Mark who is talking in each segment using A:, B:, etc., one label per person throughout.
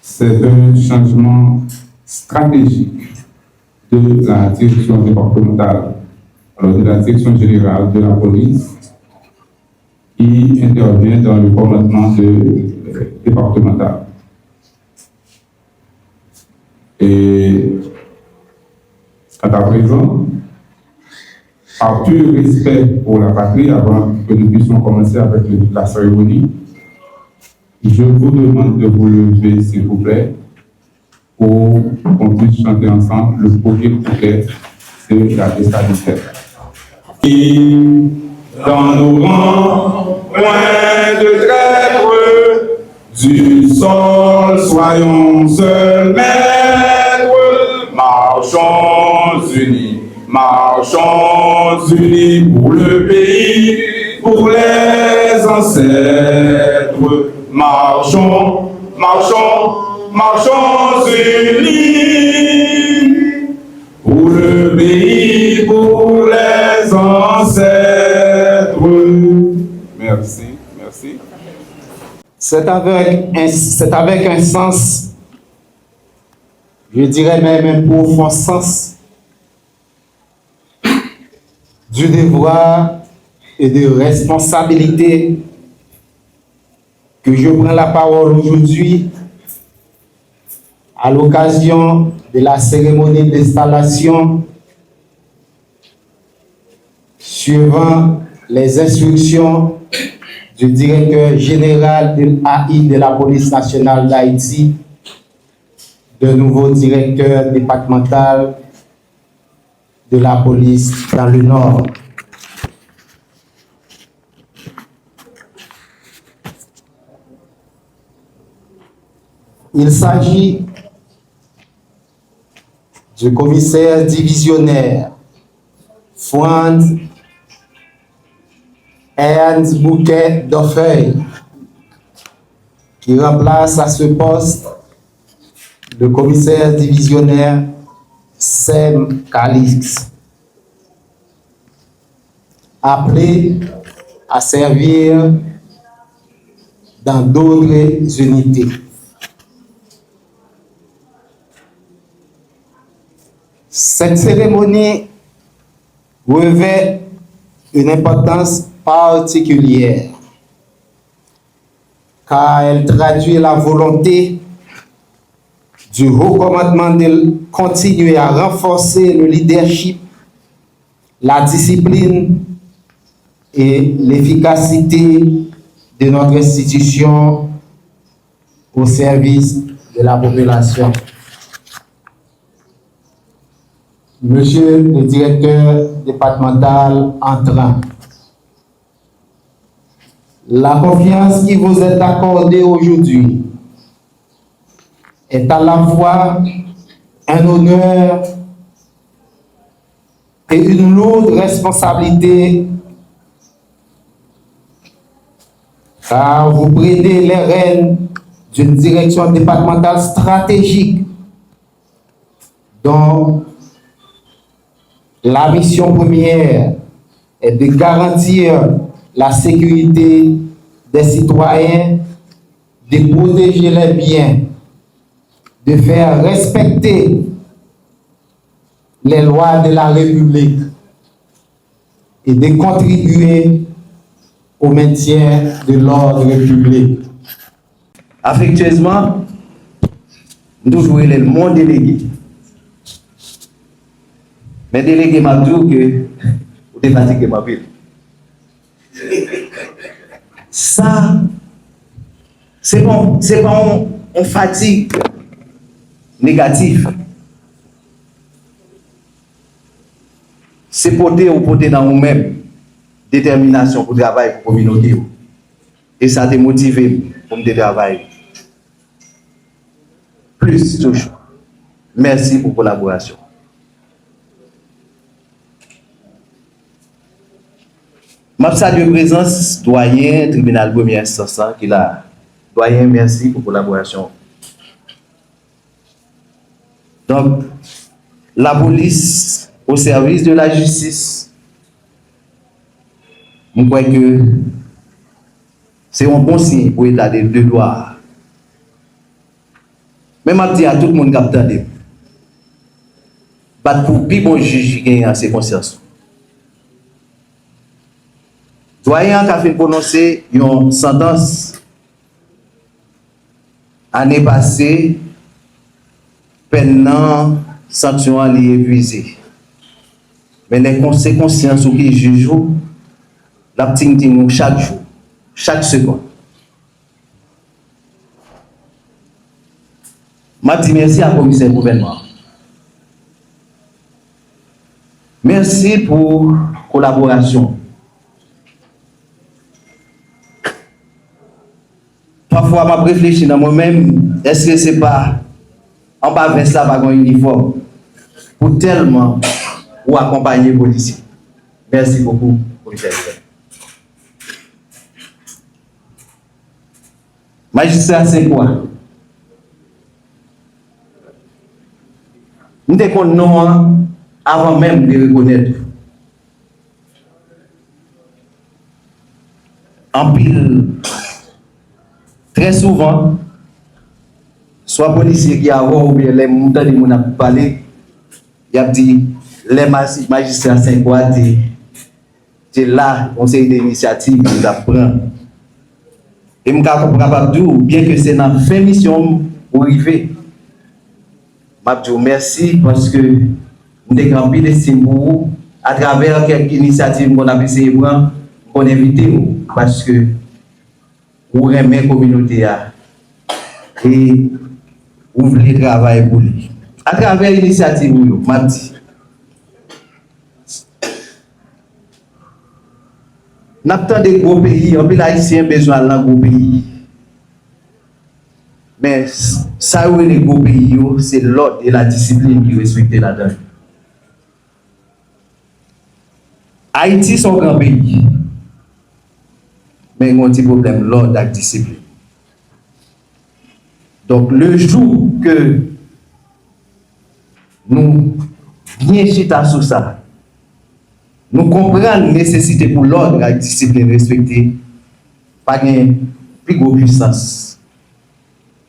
A: C'est un changement stratégique de la direction départementale, alors de la direction générale de la police, qui intervient dans le commandement départemental. Et à présent, par tout respect pour la patrie, avant que nous puissions commencer avec la cérémonie, je vous demande de vous lever, s'il vous plaît, pour qu'on puisse chanter ensemble le premier couplet de la Testament. Et dans nos rangs, loin de traître, du sol, soyons seuls maîtres, marchons unis pour le pays, pour les ancêtres. Marchons unis pour le pays, pour les ancêtres. Merci.
B: C'est avec un sens, je dirais même un profond sens, du devoir et de responsabilité que je prends la parole aujourd'hui à l'occasion de la cérémonie d'installation suivant les instructions du directeur général de l'AI de la police nationale d'Haïti, de nouveau directeur départemental de la police dans le Nord. Il s'agit du commissaire divisionnaire Franz Ernst Bouquet d'Offeuille, qui remplace à ce poste le commissaire divisionnaire Sem Calix, appelé à servir dans d'autres unités. Cette cérémonie revêt une importance particulière car elle traduit la volonté du haut commandement de continuer à renforcer le leadership, la discipline et l'efficacité de notre institution au service de la population. Monsieur le directeur départemental entrant, la confiance qui vous est accordée aujourd'hui est à la fois un honneur et une lourde responsabilité, car vous prenez les rênes d'une direction départementale stratégique dont la mission première est de garantir la sécurité des citoyens, de protéger les biens, de faire respecter les lois de la République et de contribuer au maintien de l'ordre public. Affectueusement, nous jouons le monde délégué. Mais délégué m'a dit que vous êtes fatigué ma ville. Ça, c'est pas une fatigue négative. C'est porter dans vous-même détermination pour travailler pour la communauté. Et ça te motive pour me travailler. Plus toujours. Merci pour la collaboration. Je salue la présence doyen tribunal première instance qui est là
C: Doyen, merci pour la collaboration. Donc, la police au service de la justice, je crois que c'est un bon signe pour l'état de droit. Même je dis à tout le monde qui a entendu, pour plus bon juge qui a ses consciences. Doyen qui a fait prononcer une sentence année passée, pendant sanction à épuisé. Mais les conséquences qui juge la petite chaque jour, chaque seconde. Je dis merci à la commissaire du gouvernement. Merci pour la collaboration. Parfois, je réfléchis dans moi-même, est-ce que ce n'est pas en bas vers ça, pas un uniforme pour tellement ou accompagner les policiers. Merci beaucoup, commissaire. Magistrat, c'est quoi? Nous devons nous avant même de reconnaître. En pile, très souvent, soit policier qui a ou bien les montants de mon a parlé, il a dit les magistrats 5 quoi, c'est là, conseil d'initiative nous apprend. Et je suis capable de dire, bien que c'est dans fin mission pour arriver, je vous merci parce que nous avons grand pile d'estime pour vous à travers quelques initiatives qu'on a essayé de prendre, qu'on invite parce que vous aimez la communauté et vous voulez travailler pour lui. À travers l'initiative, je dis, nous avons des gros pays, on peut haïtien besoin de gros pays. Mais ça où les gros pays, c'est l'ordre et la discipline qui respectent là-dedans. Haïti, c'est un grand pays. Mais il y a un petit problème, l'ordre et la discipline. Donc, le jour que nous bien chita sur ça, nous comprenons la nécessité pour l'ordre et la discipline respectée, pas de plus grosse puissance.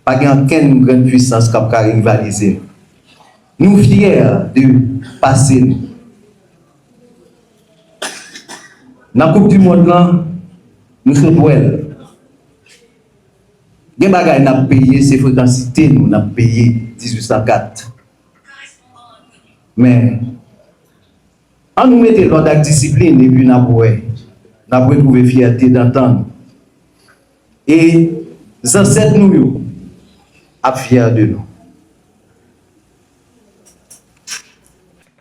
C: Pas aucune grande puissance qui a rivalisé. Nous sommes fiers de passer. Dans la Coupe du Monde, nous sommes pour elle. Les bagages nous payé, c'est fréquencité, nous avons payé 1804. Mais, en nous mettant l'ordre de discipline et puis nous avons trouvé fierté d'entendre. Et les ancêtres nous à fiers de nous.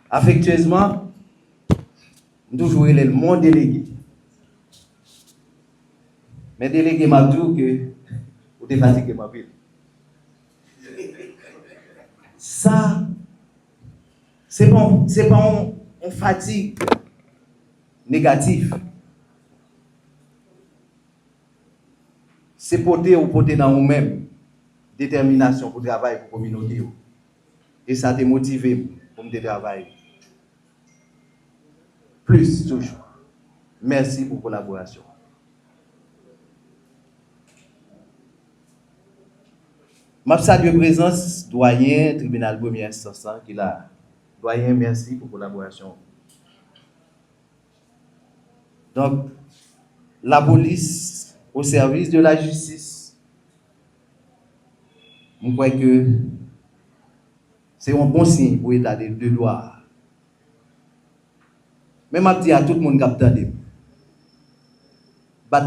C: Affectueusement, nous toujours le mon délégué. Mais délégué m'a dit que vous êtes fatigué ma ville. Ça, c'est bon, c'est pas une fatigue négative. C'est porter ou porter dans vous-même. Détermination pour travailler pour la communauté. Et ça t'a motivé pour me travailler. Plus toujours. Merci pour la collaboration. Je salue la présence doyen tribunal première instance qui là. Doyen, merci pour la collaboration. Donc, la police au service de la justice. Je crois que c'est un bon signe pour l'état de droit. Même je dis à tout le monde qui a entendu,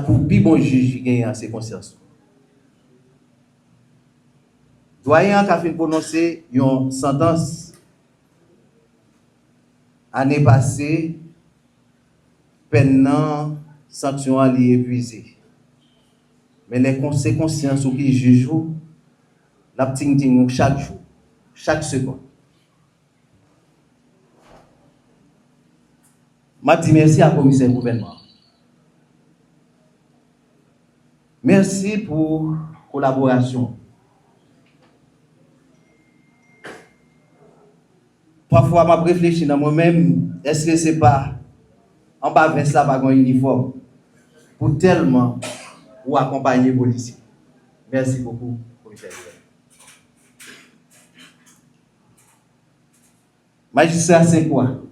C: pour plus bon juge qui a ses consciences. Doyen qui a fait prononcer une sentence année passée, pendant sanction à épuisé. Mais les conséquences qui jugent la petite chaque jour, chaque seconde. Je dis merci à la commissaire du gouvernement. Merci pour la collaboration. Parfois, je réfléchis dans moi-même, est-ce que c'est pas en bas vers ça, pas un uniforme pour tellement ou accompagner les policiers. Merci beaucoup, commissaire. Magistrat, c'est quoi?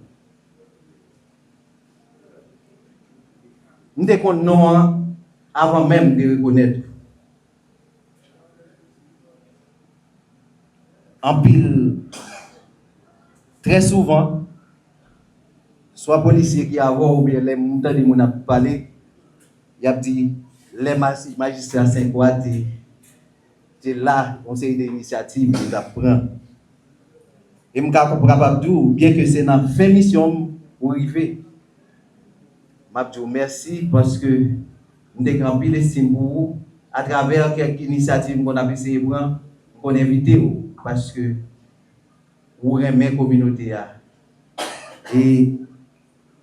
C: Nous devons non avant même de reconnaître. En pile, très souvent, soit policier qui a ou bien les montants de mon a parlé, il a dit les magistrats 5 quoi, c'est là, conseil d'initiative qui apprend. Et je suis capable de dire, bien que c'est dans fin mission pour arriver, je vous merci parce que nous avons rempli l'estime pour vous à travers quelques initiatives qu'on a essayé de prendre, qu'on a invité parce que vous aimez la communauté et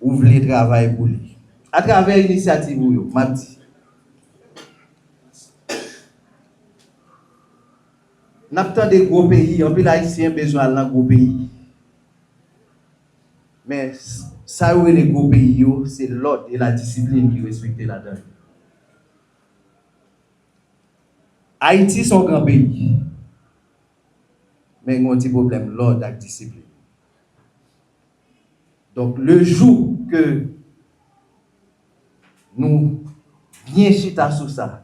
C: vous voulez travailler pour lui. À travers l'initiative, je dis, nous avons des gros pays, en plus l'Haïtien a besoin d'un gros pays. Mais ça où est les gros pays, c'est l'ordre et la discipline qui respectent là-dedans. Haïti est un grand pays. Mais il y a un petit problème, l'ordre et la discipline. Donc le jour que nous bien chita sur ça,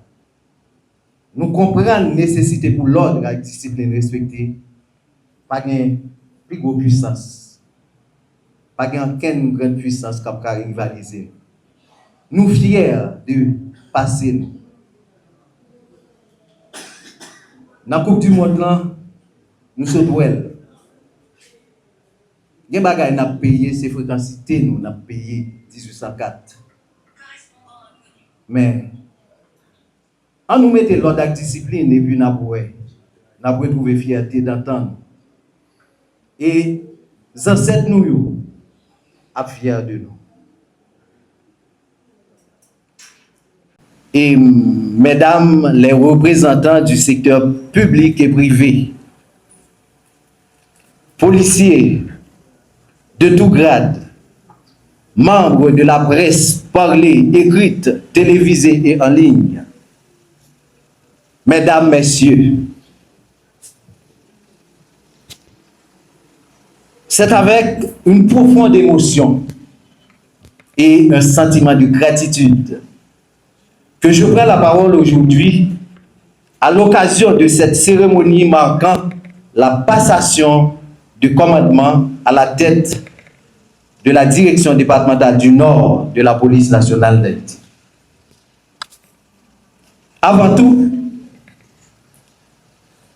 C: nous comprenons la nécessité pour l'ordre et la discipline respectée, pas de plus grosse puissance, pas de aucune grande puissance qui a rivalisé. Nous fiers de passer. Dans la Coupe du Monde, nous sommes duel. Les bagages n'a payé, c'est fréquencité, nous n'a payé 1804. Mais en nous mettant l'ordre de discipline et puis nous avons trouvé fierté d'entendre. Et les ancêtres nous sont fiers de nous. Et mesdames les représentants du secteur public et privé, policiers de tout grade, membres de la presse parlée, écrite, télévisée et en ligne, mesdames, messieurs, c'est avec une profonde émotion et un sentiment de gratitude que je prends la parole aujourd'hui à l'occasion de cette cérémonie marquant la passation du commandement à la tête de la direction départementale du Nord de la police nationale d'Haïti. Avant tout,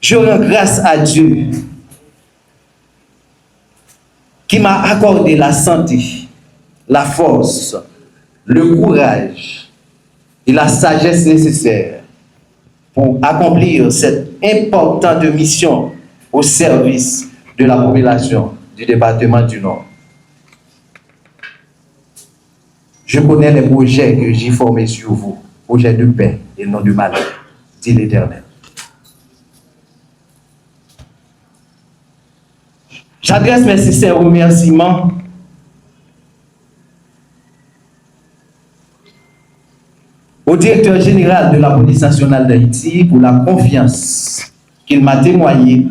C: je rends grâce à Dieu qui m'a accordé la santé, la force, le courage et la sagesse nécessaires pour accomplir cette importante mission au service de la population du département du Nord. Je connais les projets que j'ai formés sur vous, projets de paix et non de malheur, dit l'Éternel. J'adresse mes sincères remerciements au directeur général de la police nationale d'Haïti pour la confiance qu'il m'a témoignée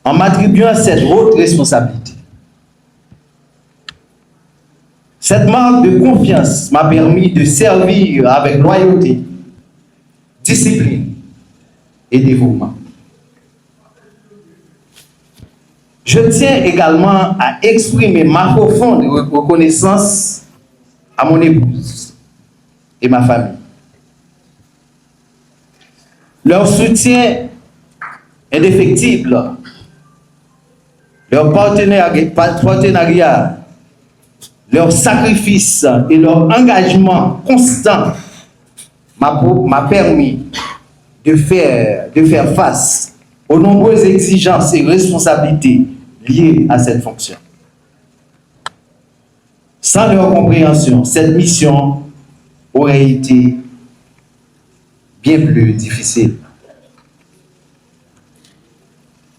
C: en m'attribuant cette haute responsabilité. Cette marque de confiance m'a permis de servir avec loyauté, discipline et dévouement. Je tiens également à exprimer ma profonde reconnaissance à mon épouse et ma famille. Leur soutien indéfectible, leur partenariat, leur sacrifice et leur engagement constant m'a permis de faire face aux nombreuses exigences et responsabilités liées à cette fonction. Sans leur compréhension, cette mission aurait été bien plus difficile.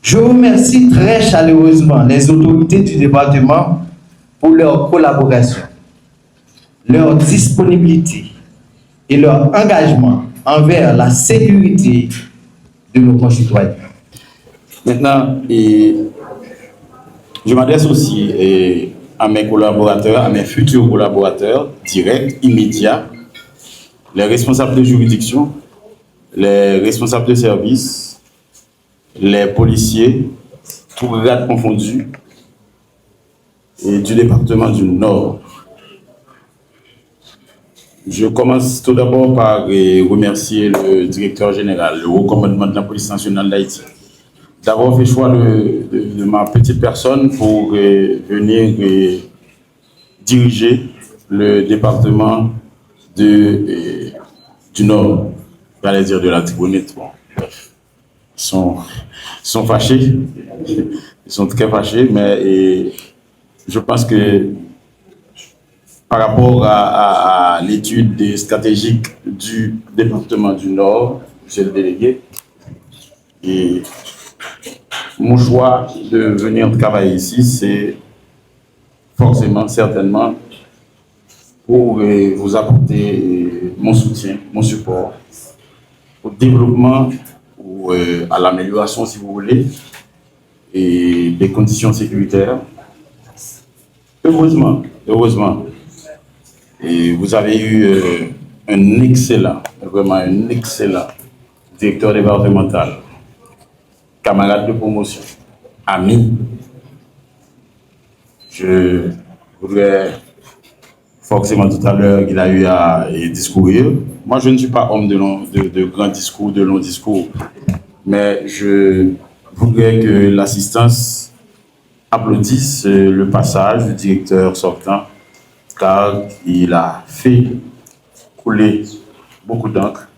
C: Je remercie très chaleureusement les autorités du département pour leur collaboration, leur disponibilité et leur engagement envers la sécurité de nos concitoyens.
D: Maintenant, je m'adresse aussi à mes collaborateurs, à mes futurs collaborateurs directs, immédiats, les responsables de juridiction, les responsables de service, les policiers, tous grades confondus, et du département du Nord. Je commence tout d'abord par remercier le directeur général, le haut commandement de la police nationale d'Haïti, d'avoir fait choix de ma petite personne pour venir diriger le département du Nord, j'allais dire de la Tibonite. Bon, bref, ils sont fâchés, ils sont très fâchés, mais je pense que par rapport à l'étude stratégique du département du Nord, monsieur le délégué, et mon choix de venir travailler ici, c'est forcément, certainement, pour vous apporter mon soutien, mon support au développement ou à l'amélioration, si vous voulez, et des conditions sécuritaires. Heureusement, et vous avez eu un excellent, vraiment un excellent directeur départemental, camarade de promotion, ami. Je voudrais forcément tout à l'heure qu'il a eu à discourir. Moi, je ne suis pas homme de grands discours, de longs discours, mais je voudrais que l'assistance applaudisse le passage du directeur sortant, car il a fait couler beaucoup d'encre,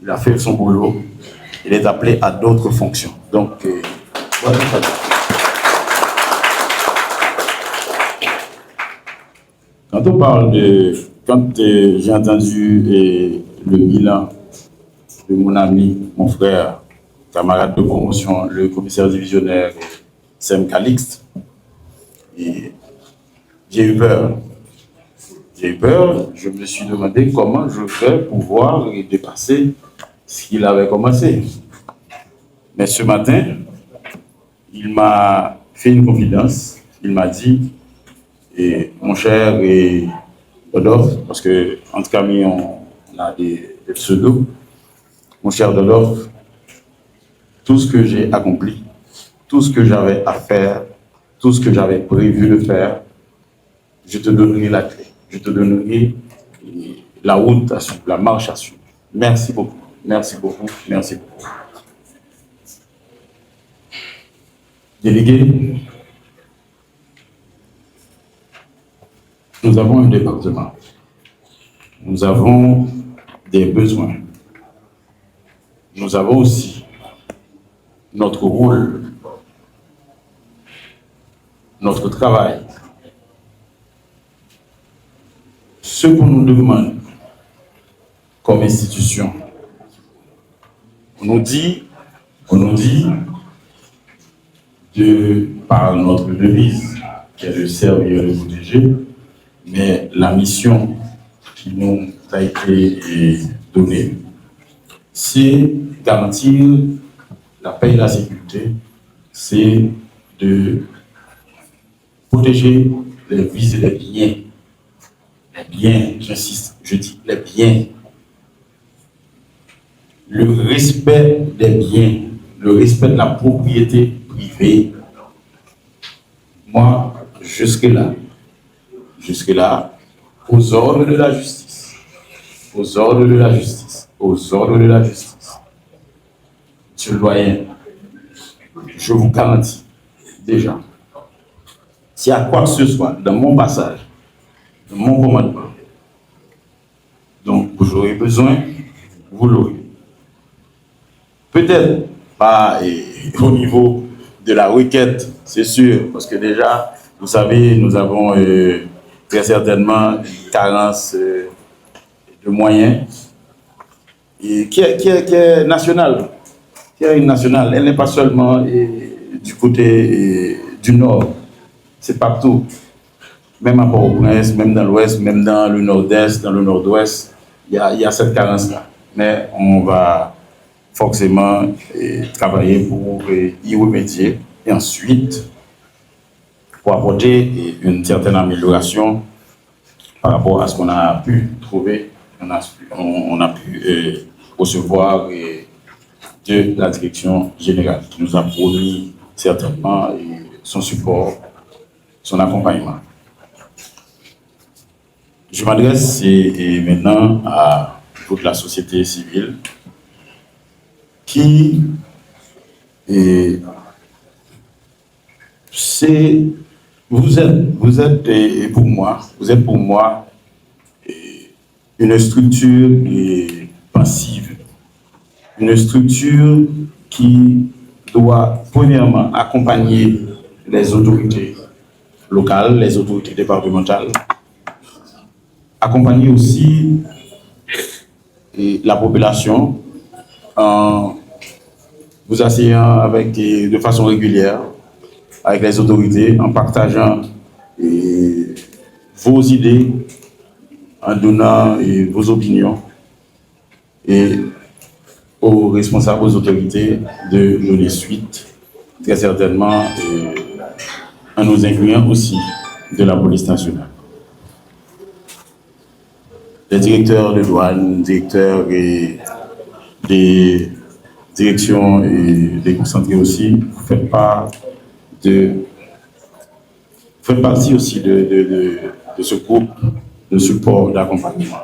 D: il a fait son boulot, il est appelé à d'autres fonctions. Donc, voilà. Quand on parle quand j'ai entendu le bilan de mon ami, mon frère, camarade de promotion, le commissaire divisionnaire Sem Calixte, j'ai eu peur. Je me suis demandé comment je vais pouvoir dépasser ce qu'il avait commencé. Mais ce matin, il m'a fait une confidence. Il m'a dit, mon cher Rodolphe, parce que entre amis, on a des pseudos, mon cher Rodolphe, tout ce que j'ai accompli, tout ce que j'avais à faire, tout ce que j'avais prévu de faire, je te donnerai la clé. Je te donnerai la route à suivre, la marche à suivre. Merci beaucoup, merci beaucoup, merci beaucoup. Délégué, nous avons un département. Nous avons des besoins. Nous avons aussi notre rôle, notre travail. Ce qu'on nous demande comme institution, on nous dit par notre devise, qui est de servir et de protéger, mais la mission qui nous a été donnée, c'est garantir la paix et la sécurité, c'est de protéger les vies et les biens. Les biens, j'insiste, je dis les biens. Le respect des biens, le respect de la propriété privée. Moi, jusque-là, aux ordres de la justice, aux ordres de la justice, aux ordres de la justice. Monsieur le doyen, je vous garantis déjà, s'il y a quoi que ce soit dans mon passage, dans mon commandement, donc j'aurai besoin, vous l'aurez. Peut-être pas au niveau de la requête, c'est sûr, parce que déjà, vous savez, nous avons très certainement une carence de moyens. qui est nationale. Qui est une nationale. Elle n'est pas seulement du côté du nord. C'est partout. Même à Port-au-Prince, même dans l'ouest, même dans le nord-est, dans le nord-ouest, il y a cette carence-là. Mais on va forcément travailler pour y remédier et ensuite pour apporter une certaine amélioration par rapport à ce qu'on a pu trouver, on a pu recevoir de la direction générale qui nous a promis certainement son support, son accompagnement. Je m'adresse maintenant à toute la société civile qui vous êtes pour moi une structure passive, une structure qui doit premièrement accompagner les autorités locales, les autorités départementales, accompagner aussi la population en vous asseyant de façon régulière avec les autorités, en partageant vos idées, en donnant vos opinions et aux responsables, aux autorités de donner suite, très certainement en nous incluant aussi de la police nationale. Les directeurs de douane, directeurs des directions déconcentrées aussi, vous faites partie aussi de ce groupe de support, d'accompagnement.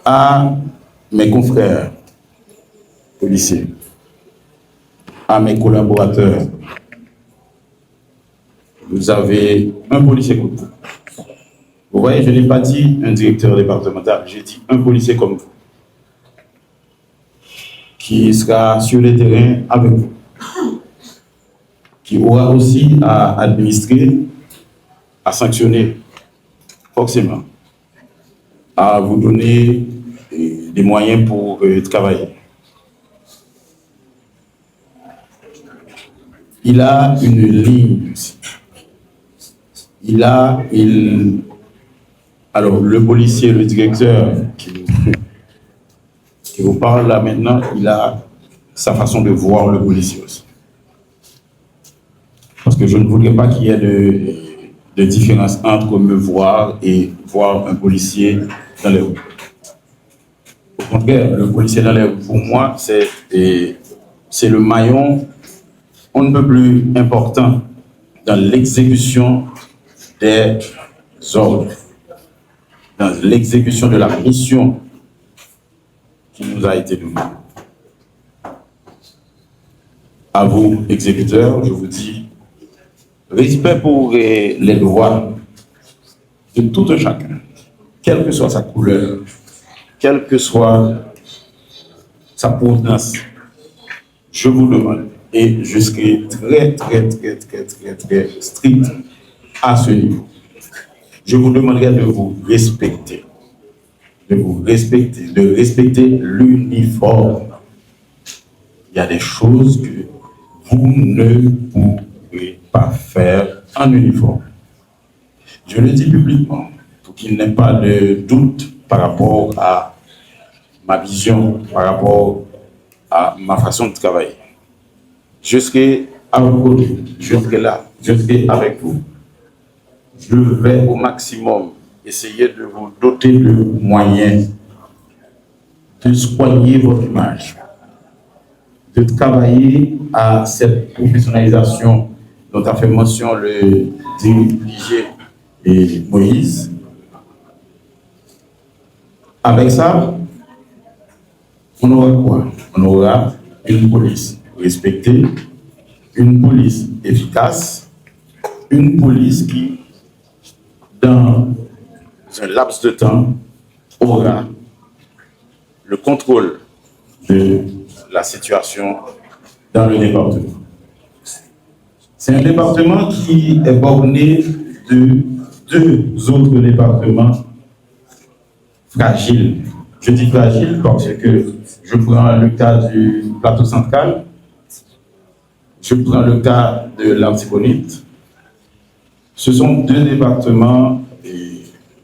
D: À mes confrères policiers, à mes collaborateurs, vous avez un policier comme vous. Vous voyez, je n'ai pas dit un directeur départemental, j'ai dit un policier comme vous, qui sera sur le terrain avec vous, qui aura aussi à administrer, à sanctionner, forcément, à vous donner des moyens pour travailler. Il a une ligne aussi. Alors, le policier, le directeur qui vous parle là maintenant, il a sa façon de voir le policier aussi. Parce que je ne voudrais pas qu'il y ait de différence entre me voir et voir un policier dans les rues. Au contraire, le policier dans les rues, pour moi, c'est le maillon on ne peut plus important dans l'exécution des ordres, dans l'exécution de la mission qui nous a été donnée. À vous, exécuteurs, je vous dis respect pour les droits de tout un chacun, quelle que soit sa couleur, quelle que soit sa provenance. Je vous demande, et je serai très strict à ce niveau. Je vous demanderai de vous respecter, de respecter l'uniforme. Il y a des choses que vous ne pourrez pas faire en uniforme. Je le dis publiquement pour qu'il n'y ait pas de doute par rapport à ma vision, par rapport à ma façon de travailler. Je serai à vos côtés, je serai là, je serai avec vous. Je vais au maximum essayer de vous doter de moyens, de soigner votre image, de travailler à cette professionnalisation dont a fait mention le dirigé et Moïse. Avec ça, on aura quoi? On aura une police respectée, une police efficace, une police qui, dans un laps de temps, aura le contrôle de la situation dans le département. C'est un département qui est borné de deux autres départements fragile. Je dis fragile parce que je prends le cas du plateau central, je prends le cas de l'Artibonite. Ce sont deux départements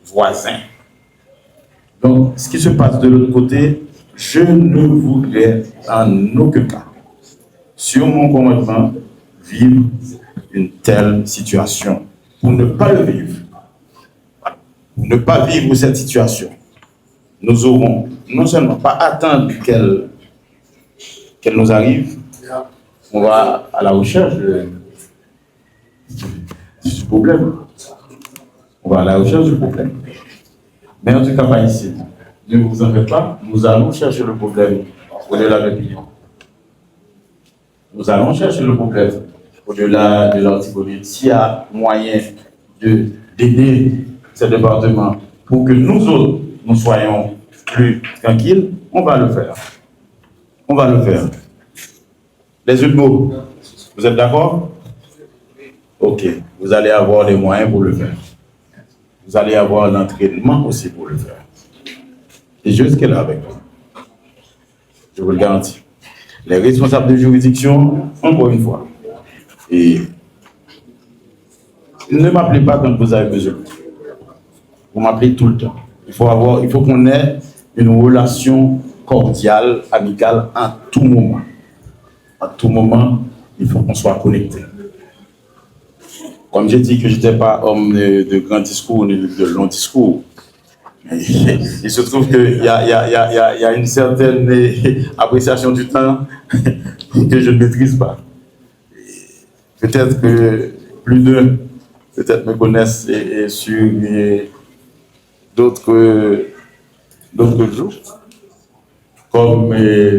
D: voisins. Donc, ce qui se passe de l'autre côté, je ne voudrais en aucun cas, sur mon commandement, vivre une telle situation. Pour ne pas le vivre, pour ne pas vivre cette situation, nous aurons non seulement pas attendre qu'elle nous arrive, on va à la recherche du problème. On va à la recherche du problème. Mais en tout cas, pas ici. Ne vous en faites pas, nous allons chercher le problème au-delà de l'opinion. Nous allons chercher le problème au-delà de l'Artibonite. S'il y a moyen d'aider ce département pour que nous autres, nous soyons plus tranquilles, on va le faire. On va le faire. Les autres mots, vous êtes d'accord? Ok, vous allez avoir les moyens pour le faire. Vous allez avoir l'entraînement aussi pour le faire. Et Dieu est là avec vous. Je vous le garantis. Les responsables de juridiction, encore une fois, et ne m'appelez pas quand vous avez besoin. Vous m'appelez tout le temps. Il faut qu'on ait une relation cordiale, amicale, en tout moment. À tout moment, il faut qu'on soit connecté. Comme j'ai dit que je n'étais pas homme de grands discours ni de longs discours, il se trouve qu'il y a une certaine appréciation du temps que je ne maîtrise pas. Peut-être que plus d'un peut-être me connaissent sur d'autres jours, comme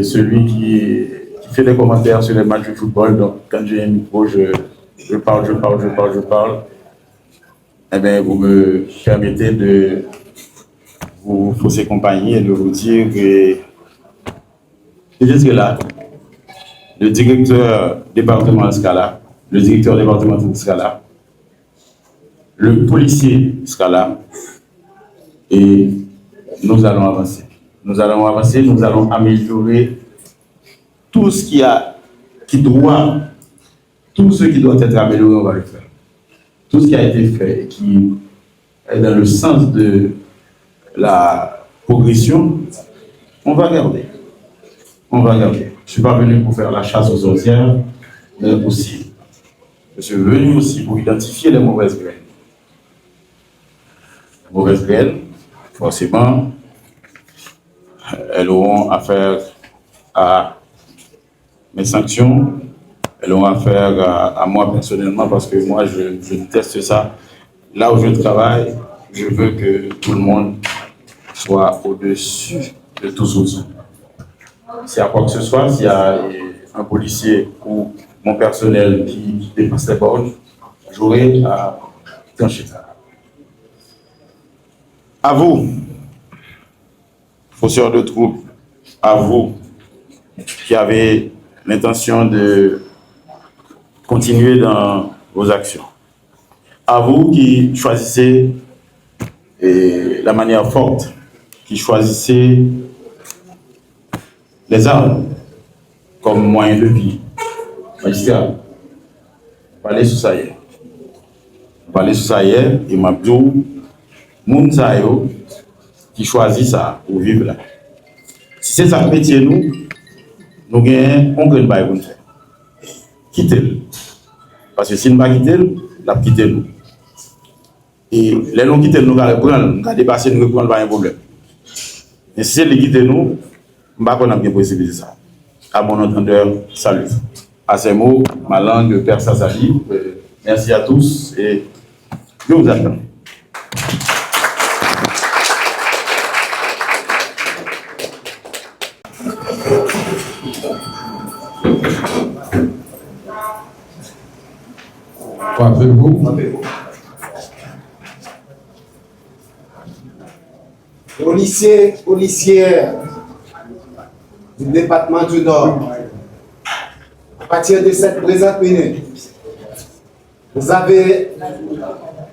D: celui qui fait des commentaires sur les matchs de football. Donc, quand j'ai un micro, je parle. Eh bien, vous me permettez de vous fausser compagnie et de vous dire que là, le directeur départemental Scala, le directeur départemental Scala, le policier Scala, et nous allons avancer. Nous allons améliorer tout ce qui doit être amélioré, on va le faire. Tout ce qui a été fait et qui est dans le sens de la progression, on va garder. Je ne suis pas venu pour faire la chasse aux sorcières, mais aussi, je suis venu aussi pour identifier les mauvaises graines. Les mauvaises graines, forcément, elles auront affaire à mes sanctions, elles auront affaire à moi personnellement, parce que moi, je déteste ça. Là où je travaille, je veux que tout le monde soit au-dessus de tout soupçon. S'il y a quoi que ce soit, s'il y a un policier ou mon personnel qui dépasse les bornes, j'aurai à trancher ça. À vous, fausseurs de troupes, à vous qui avez l'intention de continuer dans vos actions, à vous qui choisissez la manière forte, qui choisissez les armes comme moyen de vie. Magistrat, parlez sur ça hier. Et Mabdou, moun sa yo qui choisit ça pour vivre là. Si c'est ça métier nous gagnons on gagne pas pour faire. Quittez-le. Parce que si nous ne pas quitter, la quitter nous. Et les non quitter nous va reprendre, nous va dépasser nous reprendre pas un problème. Et si les quitter nous, on va pas avoir possibilité ça. À bon entendeur, salut. À ces mots, ma langue Père Sassali. Merci à tous et je vous attends.
B: Policiers, policières du département du Nord, à partir de cette présente minute, vous avez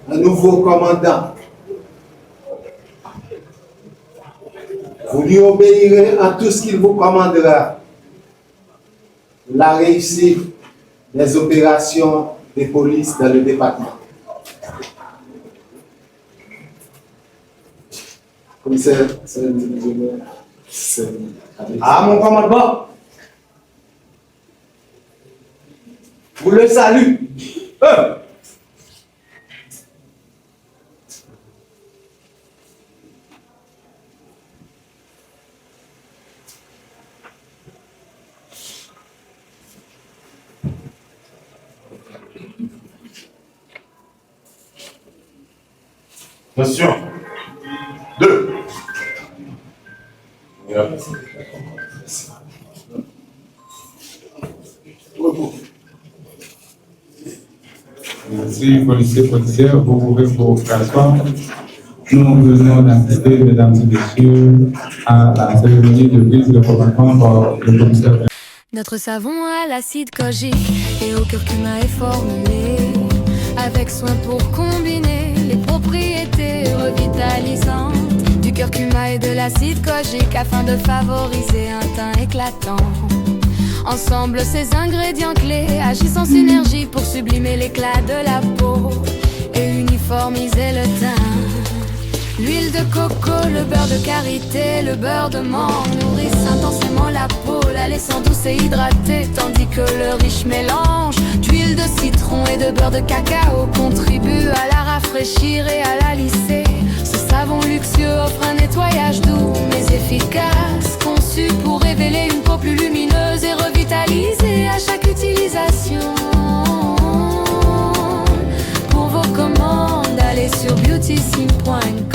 B: un nouveau commandant. Vous lui obéirez en tout ce qu'il vous commandera. La réussite des opérations de police dans le département. Commissaire, à mon commandement, vous le salue.
D: Attention. 2.
A: Merci, policiers, policières. Vous pouvez vous asseoir. Nous venons d'assister, mesdames et messieurs, à la cérémonie de prise de commandement par le commissaire.
E: Notre savon à l'acide kojique et au curcuma est formulé avec soin pour combiner les propriétés revitalisantes du curcuma et de l'acide kojique afin de favoriser un teint éclatant. Ensemble, ces ingrédients clés agissent en synergie pour sublimer l'éclat de la peau et uniformiser le teint. L'huile de coco, le beurre de karité, le beurre de menthe nourrissent intensément la peau, la laissant douce et hydratée, tandis que le riche mélange d'huile de citron et de beurre de cacao contribue à la rafraîchir et à la lisser. Ce savon luxueux offre un nettoyage doux mais efficace, conçu pour révéler une peau plus lumineuse et revitalisée à chaque utilisation. Pour vos commandes, allez sur beautysim.com.